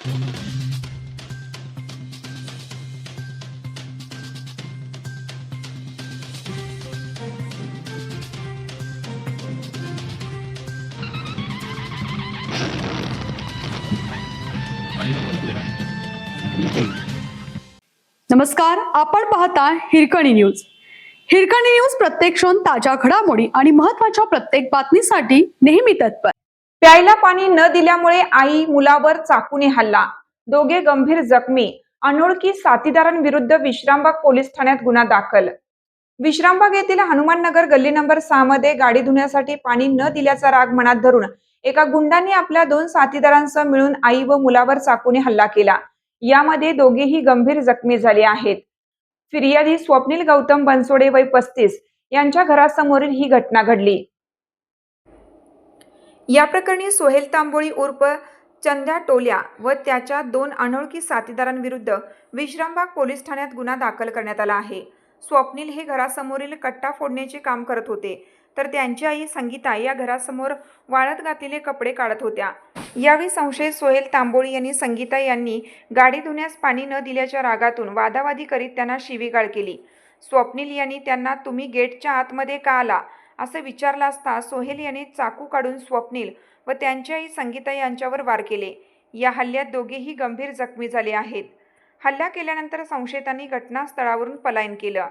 नमस्कार, आपण पाहता हिरकणी न्यूज. हिरकणी न्यूज प्रत्येक क्षण ताज्या घडामोडी आणि महत्त्वाच्या प्रत्येक बातमीसाठी नेहमी तत्पर. प्यायला पाणी न दिल्यामुळे आई मुलावर चाकूने हल्ला, दोघे गंभीर जखमी. अनोळखी साथीदारांविरुद्ध विश्रामबाग पोलीस ठाण्यात गुन्हा दाखल. विश्रामबाग येथील हनुमाननगर गल्ली नंबर 6 मध्ये गाडी धुण्यासाठी पाणी न दिल्याचा राग मनात धरून एका गुंडांनी आपल्या 2 साथीदारांसह मिळून आई व मुलावर चाकूने हल्ला केला. यामध्ये दोघेही गंभीर जखमी झाले आहेत. फिर्यादी स्वप्नील गौतम बनसोडे वय 35 यांच्या घरासमोरील ही घटना घडली. या प्रकरणी सोहेल तांबोळी उर्फ चंद्या टोल्या व त्याच्या 2 अनोळखी साथीदारांविरुद्ध विश्रामबाग पोलीस ठाण्यात गुन्हा दाखल करण्यात आला आहे. स्वप्नील हे घरासमोरील कट्टा फोडण्याचे काम करत होते, तर त्यांची आई संगीता या घरासमोर वाळत घातलेले कपडे काढत होत्या. यावेळी संशयित सोहेल तांबोळी यांनी संगीता यांनी गाडी धुण्यास पाणी न दिल्याच्या रागातून वादावादी करीत त्यांना शिवीगाळ केली. स्वप्नील यांनी त्यांना तुम्ही गेटच्या आतमध्ये का आला असे विचारलं असता सोहेल यांनी चाकू काढून स्वप्नील व त्यांची आई संगीता यांच्यावर वार केले. या हल्ल्यात दोघेही गंभीर जखमी झाले आहेत. हल्ला केल्यानंतर संशयितांनी घटनास्थळावरून पलायन केलं.